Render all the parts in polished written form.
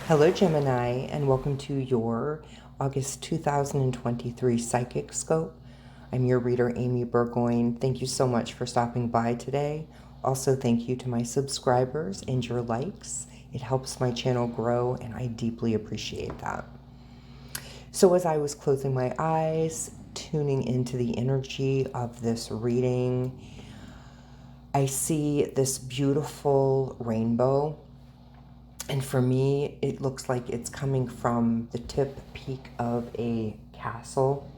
Hello, Gemini, and welcome to your August 2023 Psychic Scope. I'm your reader, Amy Burgoyne. Thank you so much for stopping by today. Also, thank you to my subscribers and your likes. It helps my channel grow, and I deeply appreciate that. So, as I was closing my eyes, tuning into the energy of this reading, I see this beautiful rainbow. And for me, it looks like it's coming from the tip peak of a castle.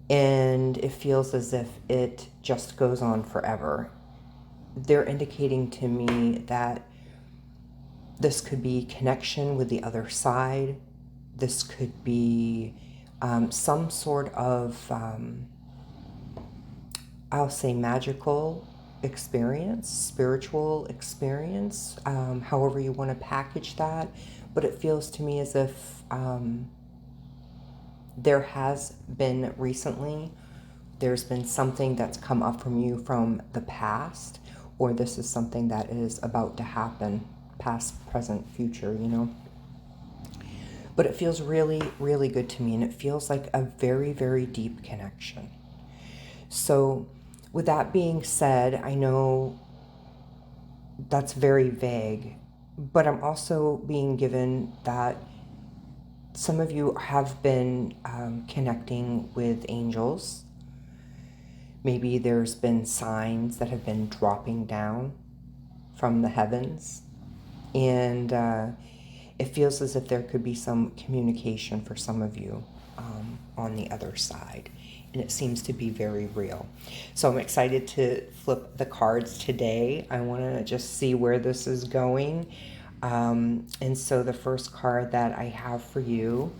And it feels as if it just goes on forever. They're indicating to me that this could be connection with the other side. This could be some sort of, I'll say, magical experience, spiritual experience, however you want to package that. But it feels to me as if there has been recently, there's been something that's come up from you from the past, or this is something that is about to happen, past, present, future, But it feels really, really good to me, and it feels like a very, very deep connection. So with that being said, I know that's very vague, but I'm also being given that some of you have been connecting with angels. Maybe there's been signs that have been dropping down from the heavens, and it feels as if there could be some communication for some of you on the other side. And it seems to be very real. So I'm excited to flip the cards today. I want to just see where this is going. And so the first card that I have for you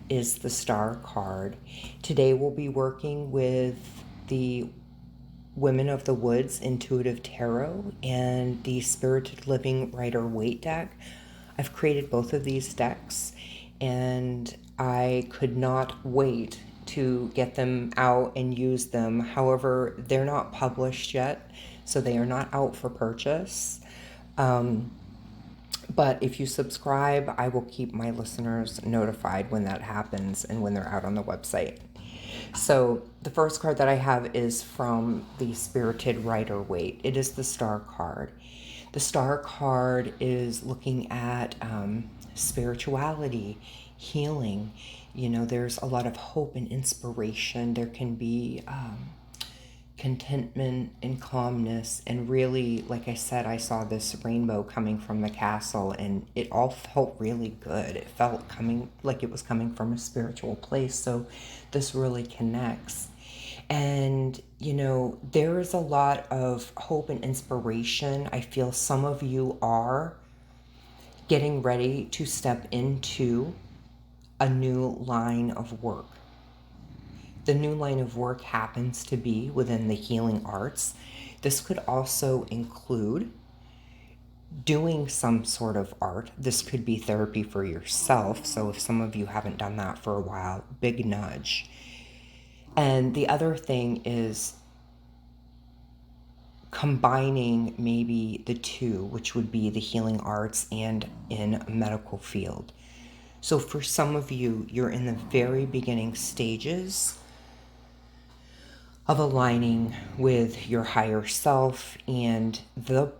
is the Star card. Today we'll be working with the Women of the Woods Intuitive Tarot and the Spirited Living Rider-Waite deck. I've created both of these decks, and I could not wait to get them out and use them. However, they're not published yet, so they are not out for purchase. But if you subscribe, I will keep my listeners notified when that happens and when they're out on the website. So the first card that I have is from the Spirited Rider-Waite. It is the Star card. The Star card is looking at spirituality, healing. There's a lot of hope and inspiration. There can be contentment and calmness. And really, like I said, I saw this rainbow coming from the castle, and it all felt really good. It felt coming like it was coming from a spiritual place. So this really connects. And, there is a lot of hope and inspiration. I feel some of you are getting ready to step into a new line of work. The new line of work happens to be within the healing arts. This could also include doing some sort of art. This could be therapy for yourself. So if some of you haven't done that for a while, big nudge. And the other thing is combining maybe the two, which would be the healing arts and in a medical field. So for some of you, you're in the very beginning stages of aligning with your higher self and the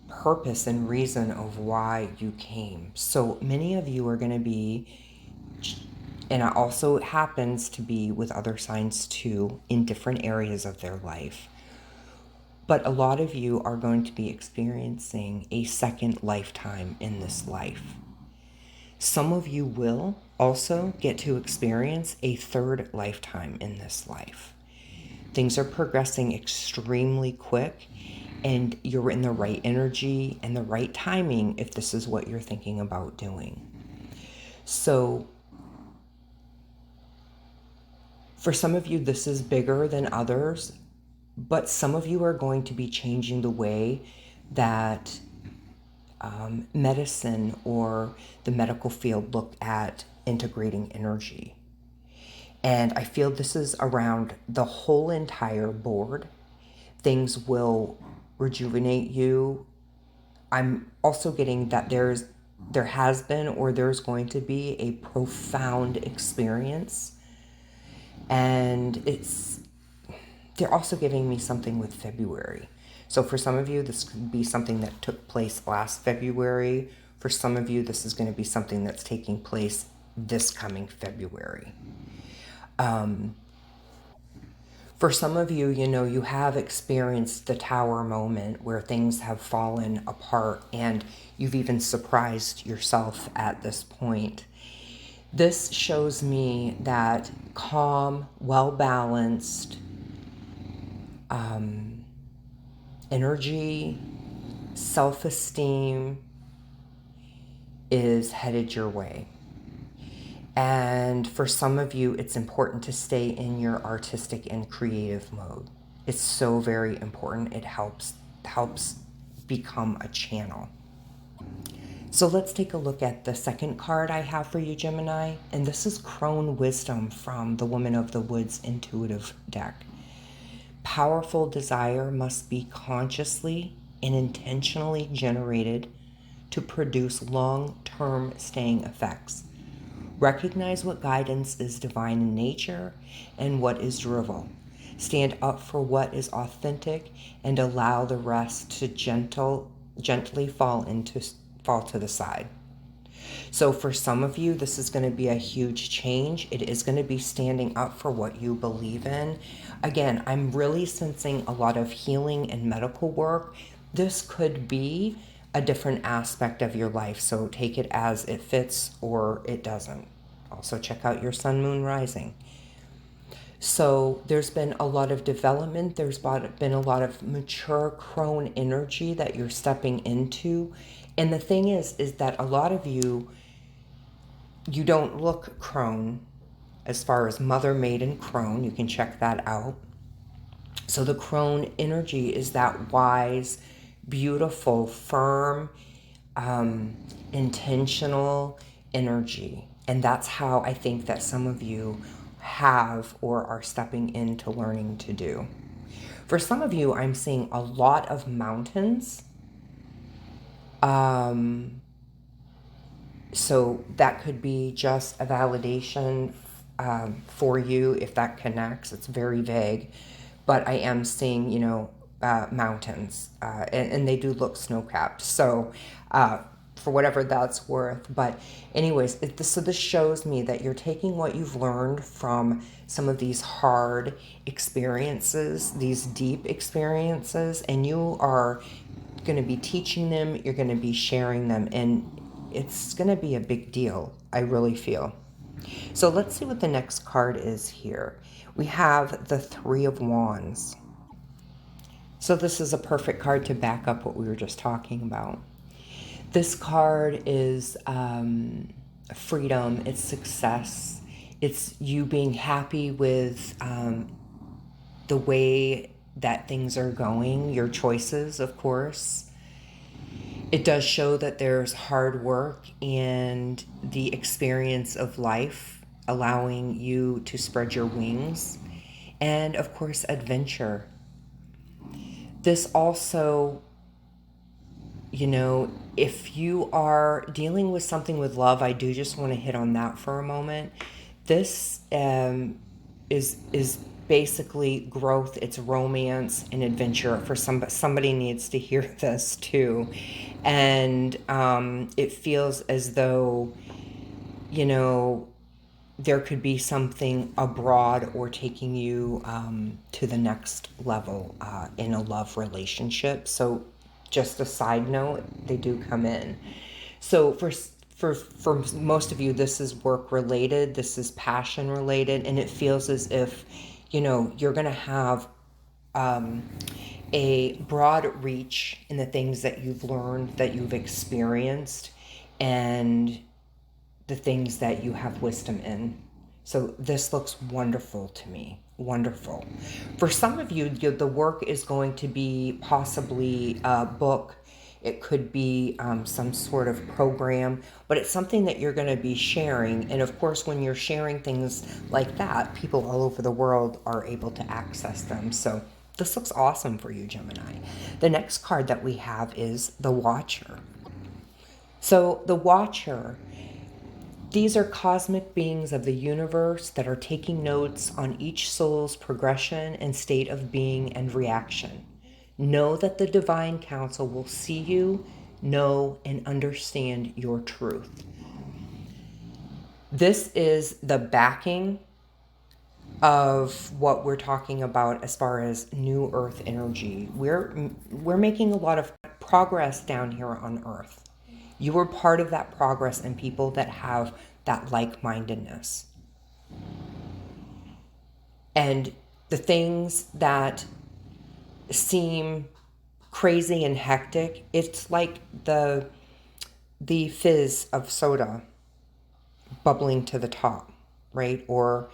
purpose and reason of why you came. So many of you are going to be, and it also happens to be with other signs too, in different areas of their life. But a lot of you are going to be experiencing a second lifetime in this life. Some of you will also get to experience a third lifetime in this life. Things are progressing extremely quick, and you're in the right energy and the right timing if this is what you're thinking about doing. So for some of you, this is bigger than others, but some of you are going to be changing the way that medicine or the medical field look at integrating energy. And I feel this is around the whole entire board. Things will rejuvenate you. I'm also getting that there's there has been or there's going to be a profound experience. And they're also giving me something with February. So for some of you, this could be something that took place last February. For some of you, this is going to be something that's taking place this coming February. For some of you, you have experienced the tower moment where things have fallen apart and you've even surprised yourself at this point. This shows me that calm, well-balanced energy, self-esteem is headed your way. And for some of you, it's important to stay in your artistic and creative mode. It's so very important. It helps become a channel. So let's take a look at the second card I have for you, Gemini. And this is Crone Wisdom from the Woman of the Woods intuitive deck. Powerful desire must be consciously and intentionally generated to produce long-term staying effects. Recognize what guidance is divine in nature and what is drivel. Stand up for what is authentic and allow the rest to gently fall to the side. So for some of you, this is going to be a huge change. It is going to be standing up for what you believe in. Again, I'm really sensing a lot of healing and medical work. This could be a different aspect of your life, so take it as it fits or it doesn't. Also check out your sun, moon, rising. So there's been a lot of development. There's been a lot of mature crone energy that you're stepping into. And the thing is that a lot of you don't look crone as far as mother, maiden, crone. You can check that out. So the crone energy is that wise, beautiful, firm, intentional energy. And that's how I think that some of you have or are stepping into learning to do. For some of you, I'm seeing a lot of mountains. So that could be just a validation for you if that connects. It's very vague, but I am seeing, mountains, and they do look snow-capped. So for whatever that's worth. But anyways, so this shows me that you're taking what you've learned from some of these hard experiences, these deep experiences, and you are going to be teaching them, you're going to be sharing them, and it's going to be a big deal, I really feel. So let's see what the next card is here. We have the Three of Wands. So this is a perfect card to back up what we were just talking about. This card is freedom, it's success, it's you being happy with the way that things are going, your choices, of course. It does show that there's hard work and the experience of life allowing you to spread your wings, and of course, adventure. This also, if you are dealing with something with love, I do just want to hit on that for a moment. This is basically growth. It's romance and adventure. For somebody needs to hear this too, and it feels as though there could be something abroad or taking you to the next level in a love relationship. So just a side note, they do come in. So for most of you, this is work related, this is passion related, and it feels as if, you're going to have a broad reach in the things that you've learned, that you've experienced, and the things that you have wisdom in. So this looks wonderful to me. Wonderful. For some of you, the work is going to be possibly a book. It could be some sort of program, but it's something that you're going to be sharing. And of course, when you're sharing things like that, people all over the world are able to access them. So this looks awesome for you, Gemini. The next card that we have is the Watcher. So the Watcher, these are cosmic beings of the universe that are taking notes on each soul's progression and state of being and reaction. Know that the Divine Council will see you, know, and understand your truth. This is the backing of what we're talking about as far as new Earth energy. We're making a lot of progress down here on Earth. You are part of that progress and people that have that like-mindedness. And the things that seem crazy and hectic, it's like the fizz of soda bubbling to the top, right? Or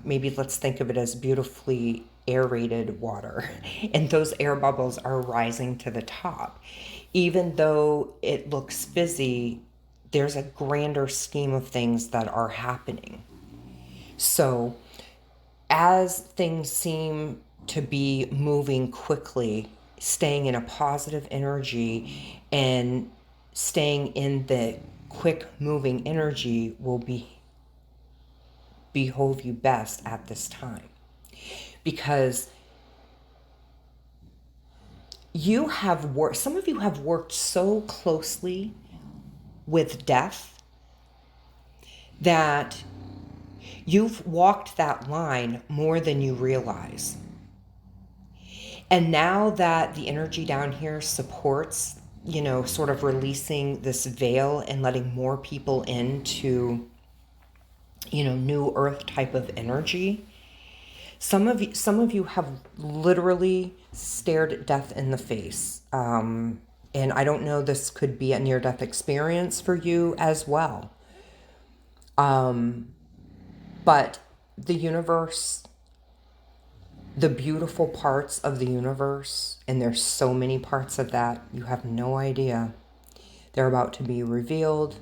maybe let's think of it as beautifully aerated water, and those air bubbles are rising to the top. Even though it looks fizzy, there's a grander scheme of things that are happening. So as things seem to be moving quickly, staying in a positive energy and staying in the quick moving energy will behove you best at this time, because you have worked, some of you have worked so closely with death that you've walked that line more than you realize. And now that the energy down here supports, sort of releasing this veil and letting more people into, new Earth type of energy, some of you have literally stared death in the face. And I don't know, this could be a near-death experience for you as well. But the universe, the beautiful parts of the universe, and there's so many parts of that, you have no idea. They're about to be revealed.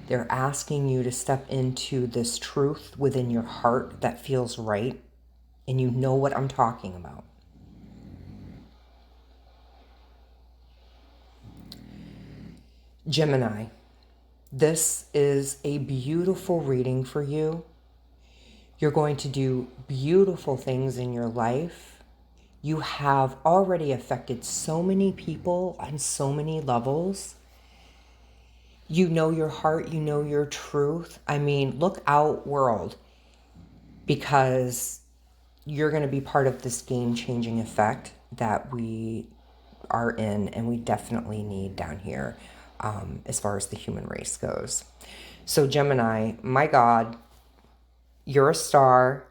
They're asking you to step into this truth within your heart that feels right. And you know what I'm talking about. Gemini, this is a beautiful reading for you. You're going to do beautiful things in your life. You have already affected so many people on so many levels. You know your heart, you know your truth. I mean, look out, world, because you're going to be part of this game-changing effect that we are in and we definitely need down here as far as the human race goes. So Gemini, my God, you're a star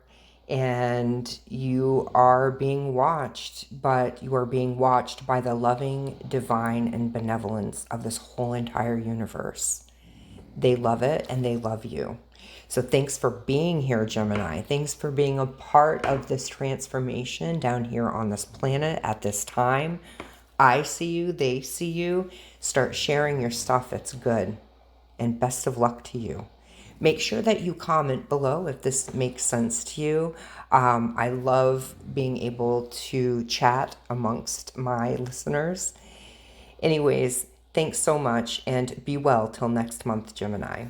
and you are being watched, but you are being watched by the loving, divine, and benevolence of this whole entire universe. They love it and they love you. So thanks for being here, Gemini. Thanks for being a part of this transformation down here on this planet at this time. I see you, they see you. Start sharing your stuff. It's good. And best of luck to you. Make sure that you comment below if this makes sense to you. I love being able to chat amongst my listeners. Anyways, thanks so much and be well till next month, Gemini.